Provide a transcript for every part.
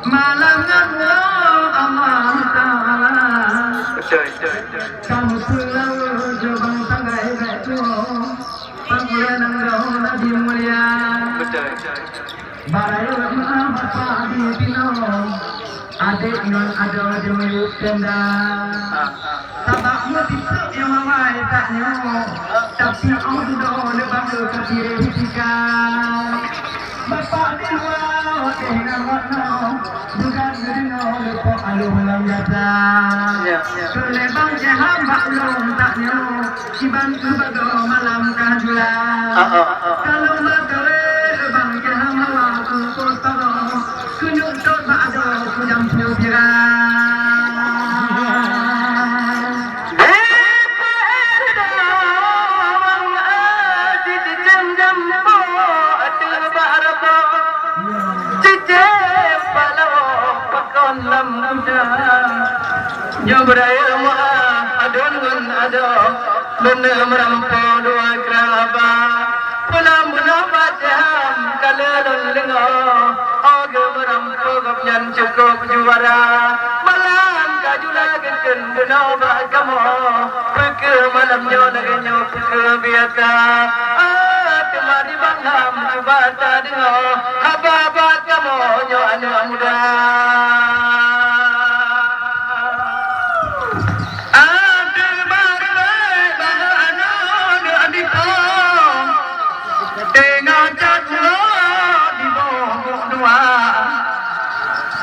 malangan Allah Ta'ala kamu selalu jebang tanggai betu panggilan engkau Nabi mulia barayo bapak di pino adik non ada di milik tenda tabak mutik yang mawai taknya tapi Allah lebang ke diri ketika bapak di luar dengan warna bukan dengan lepo alu malam jasa kelebang jaham baklum taknya kiban kebago malam kajula kalau magare lebang jaham hawa kumpul taro kunyuk tot ba'ado kujam pira Nyobraya mu'ah adun ngun ado bener merampo dua keraba pulang menabat jam kalalun lengo oge merampo gapnyan cukup juara malam kajula geken benau bakamu peke malamnya nagenyo peke biasa temani bangham cubata dengo hababat kamu nyo anu muda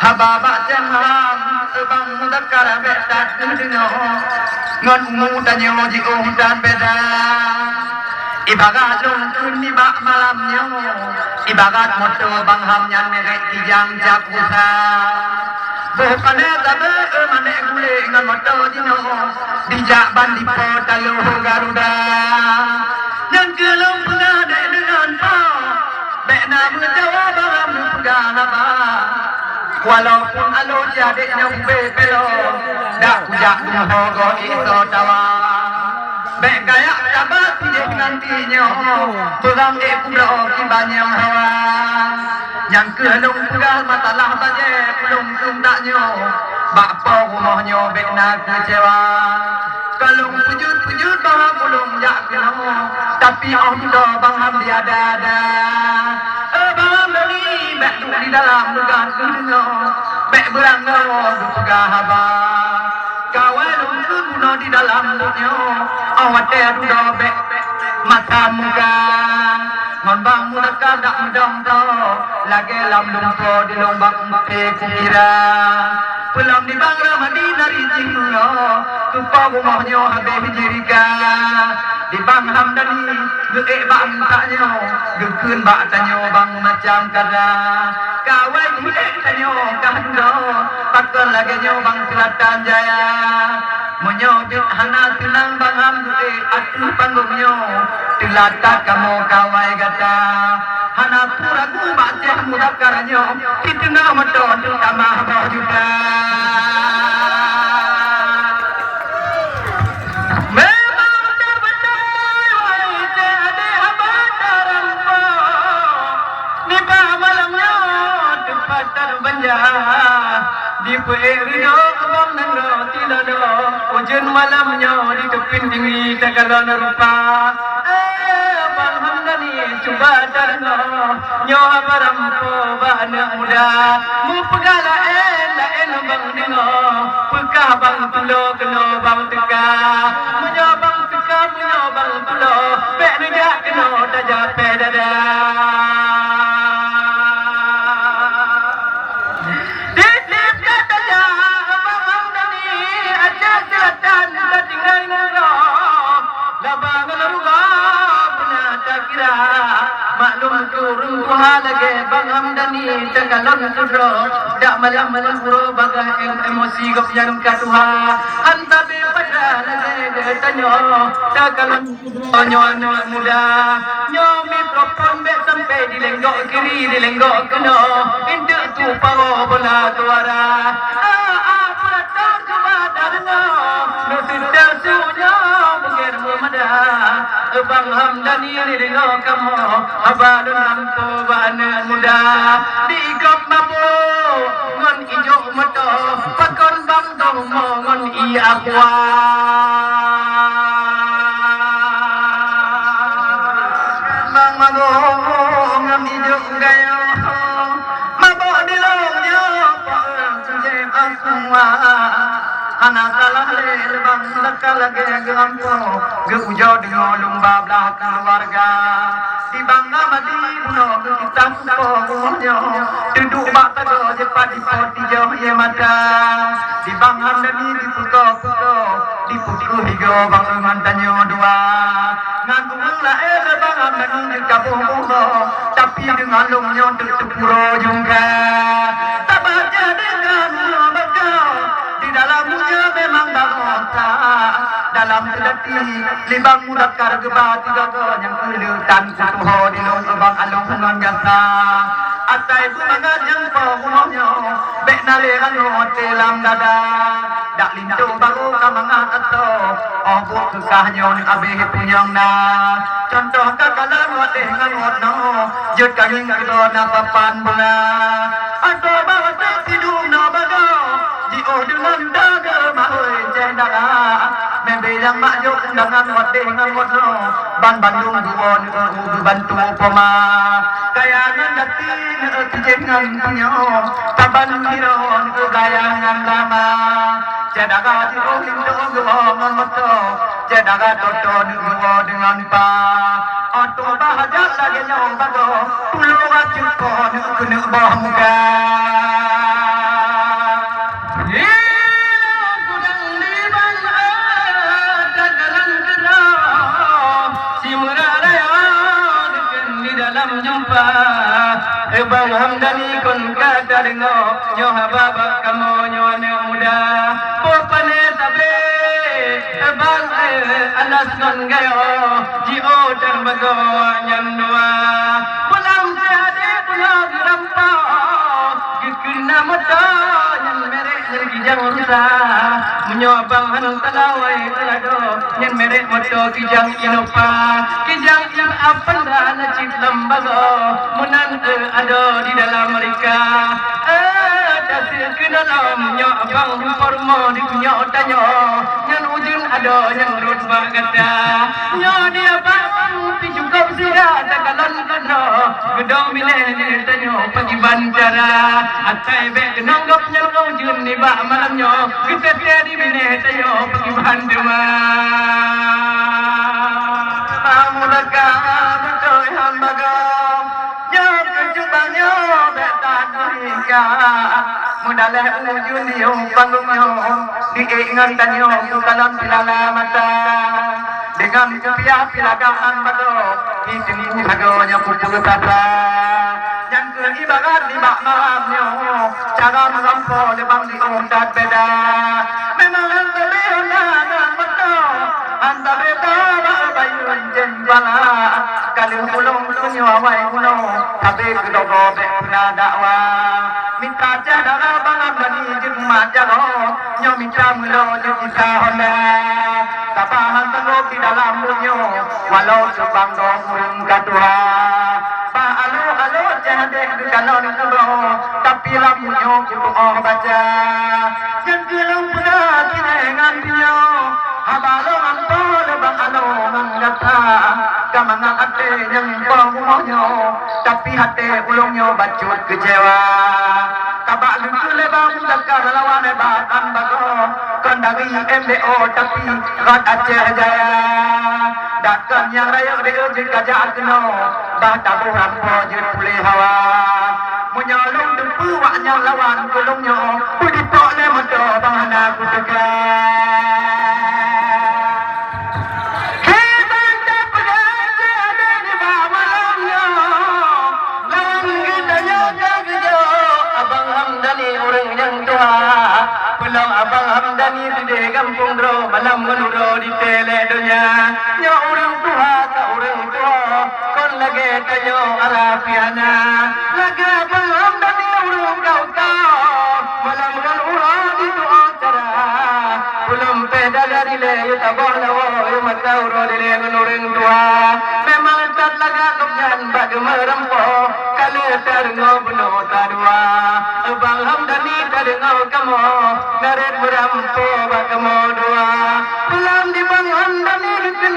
Hababa jaham ebang dakar betat dengo ngon mudanyo di dan beda ibagat lungkun ibak malamnya ibagat moto bangham nyan merek kijang jakusa bukannya tabe mane gule ngon moto dino dijak bandipo talo garuda yang kelong pengade dengan po bekna menjawa bangham pegang apa walaupun alo jadi nyampe pelo dak ujak hogo itu tawa be kaya sabat dia ngantinya pulang pulau kibanyang hawa yang kelung pegal matalah baje pelung tundaknya bakpo rumahnya be nak kecewa kalung pujut bah pulung jak keno tapi Allah bangham dia ada bang beli mek di dalam lugan dunia mek beranggo pegah haba kawan lungkun no di dalam dunia awat do mek mata muka ngon bang muda dak mudong to lagi lam lumpo di lombang pe kira pulang di bang ramadi dari jingno tupa rumahnya habe hijrika di bang hamdani ge bang taknya gekun bak tanyo bang macam kada kawai hidek tanyo kahdo pakon lagi nyo bang Selatan Jaya menyobit hana tulang bang hamde atu panggungnya tilata kamu kawai gata hana puragu baceh mudakarnya kitna maton utama bajuda di puerido abang nangro tilado ujian malamnya di kepin tinggi tagalon rupa abang hamdani coba darno nyoha barampo bahana muda mu pegala en bang ningo pekah bang tulo keno bang teka menyobang teka menyobang tulo pek nega keno daja pedada maklum turun Tuhan lagi bang hamdani tegalon kudro dak malam puro bagai emosi gop yang katuha hantabe pada lagi tanyo tegalon kudro nyo muda nyo mikrofon be sampai di lenggok kiri di lenggok keno indu tu pawo bola tuara pura tar coba darno no sudah sunyo bukan mada bang hamdani ni kamu abalun lampu bana muda di gop mabu ngon tua bang mago ngam hidup gayo mabok di longnya suje semua anak salah le bang lekal lagi gelampo ge ujo dengan lumba belah keluarga di bangga mati buno kita semponya duduk mak tado jepat di poti jauh ye mata di bangan dan di puto di putu higo bang mantanyo dua ngaku lah bangan dan di kabung tapi dengan lumnya tertepuro juga tak baca dengan bakal di dalamnya memang bangsa dalam seleti libang muda kargeba tiga yang kelutan kutuho di lom bang along ngan jasa asai bumangan yang pohonnya bek naleran telam dada dak lintu baru kamangat atau obu kesahnya abeh punyang na contoh kakalan wate ngangot no jut kaging kilo na papan bula atau bawa tidung no bago di dengan daga mahoi jendara membelang makjuk dengan wate ngangot no ban bandung duon bantu poma kayangan datin kejengan punyo taban hiron gayangan lama jadaga di rohing doang moto jadaga toto dengan pa auto bahaja lagi nyong bago pulau wajib kon kena bamuga Bang Hamdani kon kada dengo nyo hababa kamo nyo ne muda popane sabe bang anas kon gayo ji o dan bago nyandua pulang seade pulang rampa gikna mata nyan merek nergi jang rusa menyo bang han talawai talado nyan merek moto kijang inopa kijang in apan dan cip lembago munan ada di dalam mereka dasir ke dalam nyo abang formo di kunyo tanyo nyan ujun ada yang rut bagata nyo dia bang piju kau sia takalan kano gedong mile ni tanyo pagi banjara atai be genonggop nyo ujun ni ba malam nyo kita di mile tanyo pagi bandema amulaga betul hambaga Jubangnya betan hingga mudale ujun yo panggungnya diingat tanyo kalam pilala mata dengan pia pilagaan bado ini bagonya putu tata yang ke ibarat di bak malamnya cara mengampo di bang di umdat beda memang leona betul anda beda bayun jembala kali ulung sunyo awai kuno tapi kedogo bekna dakwa minta jadara bangam dani jeng majaro nyo minta mulo jeng kita honda tapahan tengok di dalam bunyo walau sebang dong kadua pa alo jadek di kalon kulo tapi lamunyo kutu baca jeng gelung puna kinengan pinyo habalo ampo lebang alo manggata kamangan ate yang bangunyo tapi hati ulungnya bacut kecewa kabak lucu lebang dakar lawan hebatan bago kandari MBO tapi rat Aceh Jaya dakkan yang raya dia jika jahat kena bah tabu hampo je pulih hawa menyolong dempu waknya lawan ulungnya budi tok le moto bahana kutega Pulang abang Hamdani di kampung dro malam menuro di tele dunia nyo orang tua ka orang tua kon lagi tanyo arapiana laga abang Hamdani orang kau malam menuro di doa cara belum pedal dari le tabor lawo mata uro di le orang tua memang tat laga kopnyan bagaimana rempo kali terngop no tadua abang Hamdani dengar kamu ngaret berampo kamu doa pulang dibangun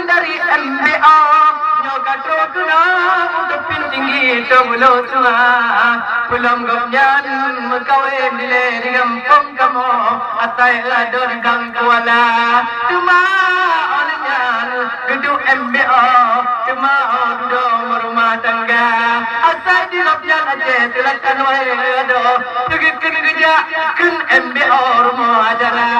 dari MBA nyoka tuna untuk tinggi tomulo tua pulang gopnyan mengkawin dile di kampung kamu atai ladon kang kuala cuma onenyan gedung MBA cuma duduk rumah tangga asai di gopnyan aja silakan wae do tegit kerja kun MBA rumah acara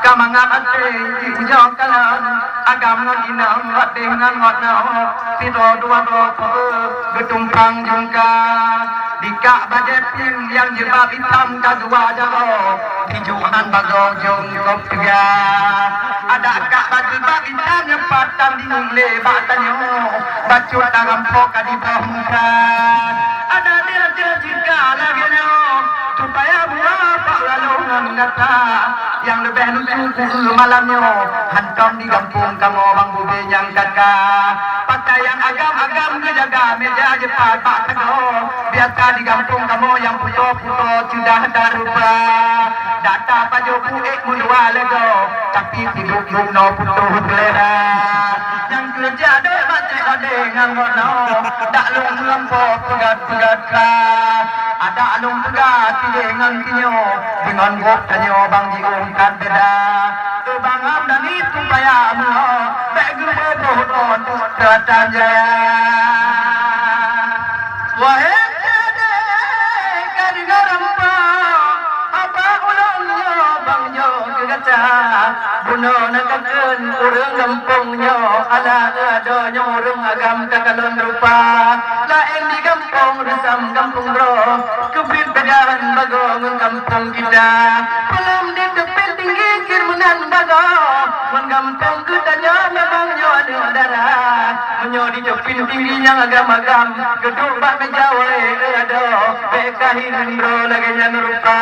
Kamangan ate ujang kalan agam nginam ate ngot nau piro dua ropo getumpang jangka dikak bajet yang jebab hitam kadua jaro dijuhan bago jong kop tiga ada kak baju bab hitam nyepatan di le batanyo bacu tangampok di bangka ada dia jika lagi no supaya buat lalu ngata yang lebih lucu malamnya hantam di kampung kamu bang bube yang kakak pakai yang agam-agam kejaga meja jepat pak kado biasa di kampung kamu yang puto-puto sudah ada rupa data pajo puek mundua lego tapi tidur no puto gelera yang kerja deh macam ada ngamuk no dak lung lempok pegat-pegat ada alung pegat dengan kinyo dengan gok tanyo bang jiung kan beda bang amdan itu payah mo begu bohon teratan jaya wahai jade kadina rampa apa ulangnya bang nyo kegaca buno nakaken urang kampungnya ala adonyo urang agam takalon rupa lain di kampung resam kampung ro kubit bedahan bagong kampung kita belum di tepi tinggi kirmunan bago mun kampung kitanya memang nyo ada darah menyo di tepi tinggi yang agam-agam gedung bak meja wae ado bekahin ro lagi rupa